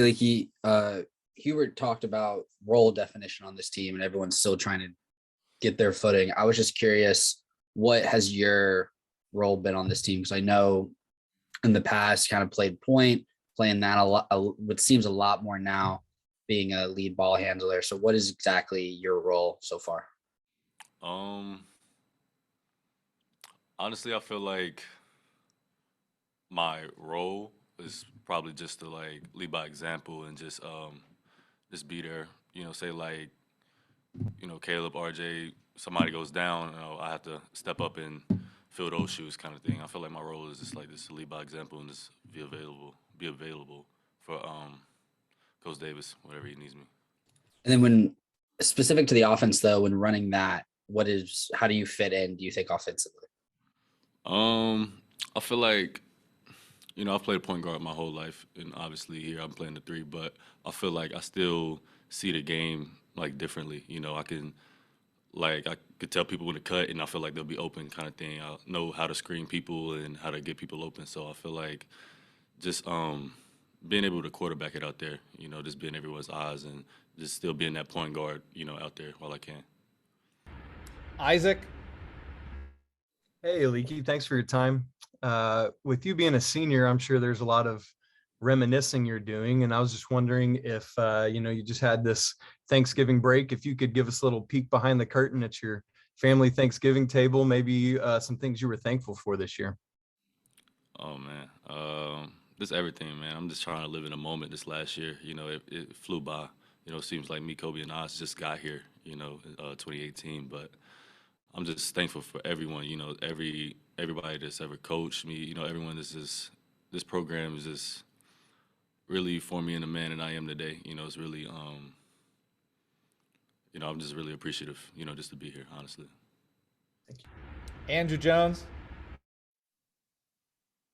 Like Hubert talked about role definition on this team, and everyone's still trying to get their footing. I was just curious, what has your role been on this team? Because I know in the past, kind of played point, playing that a lot, what seems a lot more now, being a lead ball handler. So, what is exactly your role so far? Um, Honestly, I feel like my role is probably just to like lead by example and just be there. Say like Caleb, RJ, somebody goes down, I have to step up and fill those shoes, kind of thing. I feel like my role is just like this to lead by example and just be available for Coach Davis whenever he needs me. And then, when specific to the offense, though, when running that, how do you fit in? Do you think offensively? I feel like I've played point guard my whole life, and obviously here I'm playing the three, but I feel like I still see the game like differently. I could tell people when to cut, and I feel like they'll be open, kind of thing. I know how to screen people and how to get people open. So I feel like just being able to quarterback it out there, just being everyone's eyes and just still being that point guard, out there while I can. Isaac. Hey, Leaky, thanks for your time. With you being a senior, I'm sure there's a lot of reminiscing you're doing, and I was just wondering if you just had this Thanksgiving break, if you could give us a little peek behind the curtain at your family Thanksgiving table, maybe some things you were thankful for this year. Oh man, just everything, man. I'm just trying to live in a moment. This last year, it flew by. It seems like me, Kobe, and Oz just got here. 2018, but I'm just thankful for everyone. Everybody that's ever coached me. Everyone this program is just really formed me in the man that I am today. It's really I'm just really appreciative. Just to be here, honestly. Andrew Jones.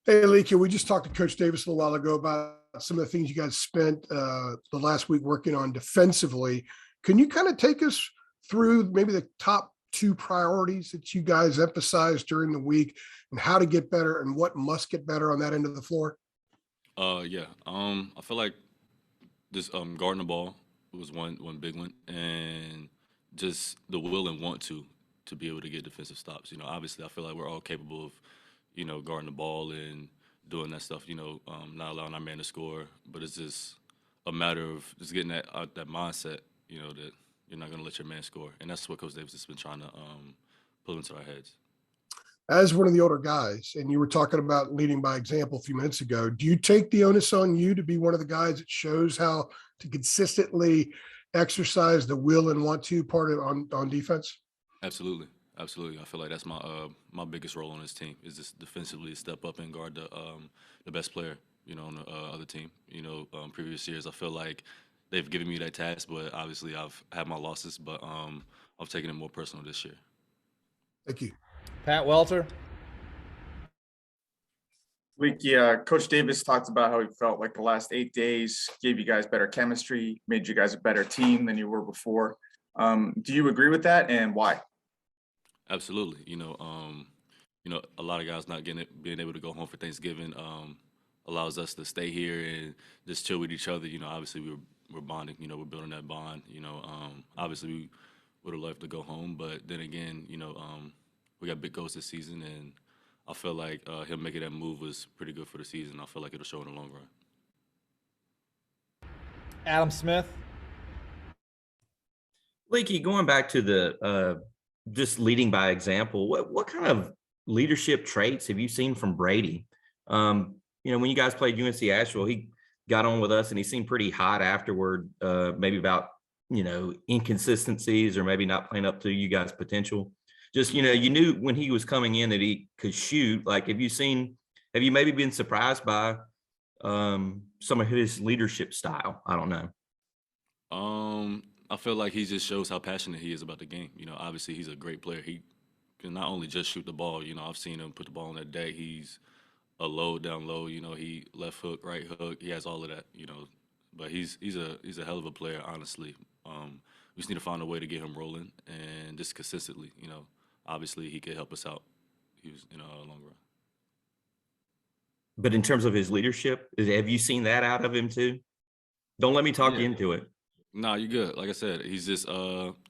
Hey, Leaky, we just talked to Coach Davis a little while ago about some of the things you guys spent the last week working on defensively. Can you kind of take us through maybe the top two priorities that you guys emphasized during the week and how to get better and what must get better on that end of the floor? Yeah. I feel like this guarding the ball was one big one, and just the will and want to be able to get defensive stops. Obviously, I feel like we're all capable of guarding the ball and doing that stuff. Not allowing our man to score, but it's just a matter of just getting that mindset. That you're not going to let your man score, and that's what Coach Davis has been trying to put into our heads. As one of the older guys, and you were talking about leading by example a few minutes ago, do you take the onus on you to be one of the guys that shows how to consistently exercise the will and want to part of on defense? Absolutely. Absolutely. I feel like that's my biggest role on this team is just defensively step up and guard the best player, on the other team. Previous years, I feel like they've given me that task, but obviously I've had my losses, but I've taken it more personal this year. Thank you. Pat Welter. Coach Davis talked about how he felt like the last 8 days gave you guys better chemistry, made you guys a better team than you were before. Do you agree with that, and why? Absolutely. A lot of guys not being able to go home for Thanksgiving allows us to stay here and just chill with each other. Obviously we're bonding. We're building that bond. Obviously we would have loved to go home, but then again, we got big goals this season, and I feel like him making that move was pretty good for the season. I feel like it'll show in the long run. Adam Smith. Leaky, going back to the just leading by example, what kind of leadership traits have you seen from Brady? When you guys played UNC Asheville, he got on with us and he seemed pretty hot afterward, maybe about, inconsistencies or maybe not playing up to you guys' potential. Just, you knew when he was coming in that he could shoot. Like, have you maybe been surprised by some of his leadership style? I don't know. I feel like he just shows how passionate he is about the game. Obviously he's a great player. He can not only just shoot the ball. I've seen him put the ball on that deck. He's a low down low. He left hook, right hook. He has all of that. But he's a hell of a player. Honestly, we just need to find a way to get him rolling and just consistently. Obviously he could help us out. He was in a long run. But in terms of his leadership, have you seen that out of him too? Don't let me talk Yeah. you into it. Nah, you good. Like I said, he's just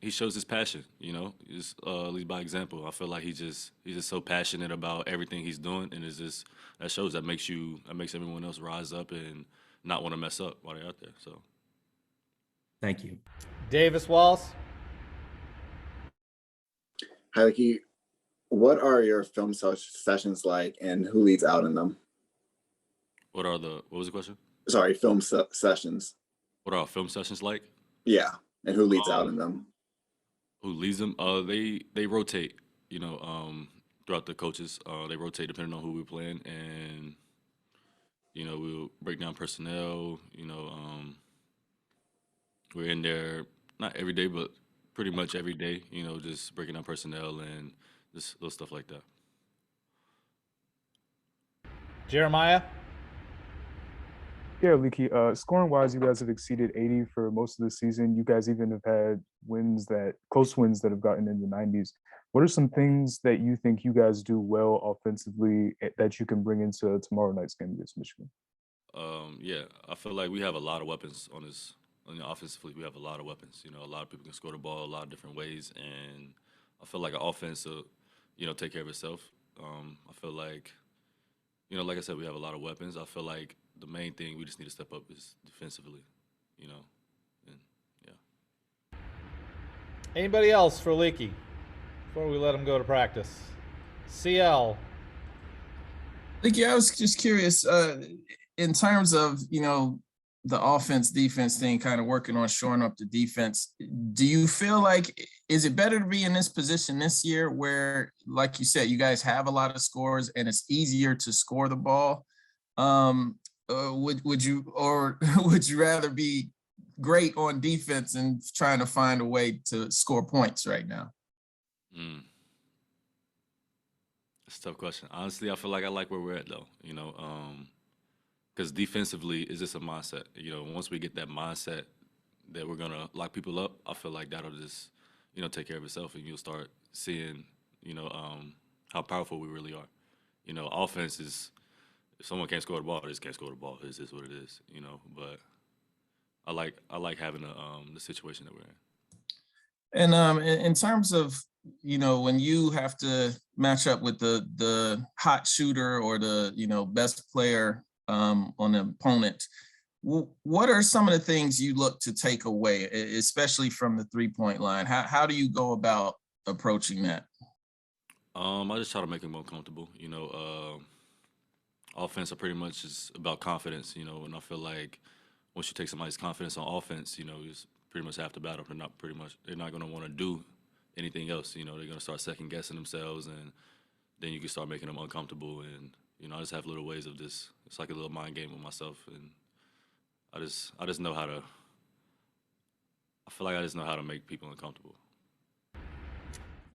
he shows his passion, you know. He just leads by example. I feel like he's just so passionate about everything he's doing, and it's just that shows that makes everyone else rise up and not want to mess up while they're out there. So Thank you. Davis Wallace. Hi, Leaky. What are your film sessions like, and who leads out in them? what was the question? Sorry, sessions. What are our film sessions like? Yeah, and who leads out Um, in them? who leads them? They rotate, you know, throughout the coaches. They rotate depending on who we're playing, and you know, we'll break down personnel. You know, we're in there not every day, but pretty much every day. You know, just breaking down personnel and just little stuff like that. Jeremiah. Yeah, Leaky. Scoring wise, you guys have exceeded 80 for most of the season. You guys even have had close wins that have gotten in the 90s. What are some things that you think you guys do well offensively that you can bring into tomorrow night's game against Michigan? Yeah, I feel like we have a lot of weapons on the offensively. We have a lot of weapons. You know, a lot of people can score the ball a lot of different ways, and I feel like our offense will, you know, take care of itself. I feel like, you know, like I said, we have a lot of weapons. I feel like the main thing we just need to step up is defensively, you know, and yeah. Anybody else for Leaky before we let him go to practice? CL. Leaky, I was just curious, in terms of, you know, the offense defense thing, kind of working on shoring up the defense. Do you feel like, is it better to be in this position this year where, like you said, you guys have a lot of scores and it's easier to score the ball? Would you would you rather be great on defense and trying to find a way to score points right now? It's a tough question. Honestly, I feel like I like where we're at though. You know, because defensively is just a mindset. You know, once we get that mindset that we're gonna lock people up, I feel like that'll just, you know, take care of itself, and you'll start seeing, you know, how powerful we really are. You know, offense is, if someone can't score the ball, they just can't score the ball. It's just what it is. You know, but I like having the situation that we're in. And in terms of, you know, when you have to match up with the hot shooter or the, you know, best player on the opponent, what are some of the things you look to take away, especially from the 3-point line? How do you go about approaching that? I just try to make them more comfortable. You know, offense are pretty much is about confidence. You know, and I feel like once you take somebody's confidence on offense, you know, it's pretty much half the battle. They're not going to want to do anything else. You know, they're going to start second guessing themselves, and then you can start making them uncomfortable. And you know, I just have little ways of this. It's like a little mind game with myself, and I just know how to. I feel like I just know how to make people uncomfortable.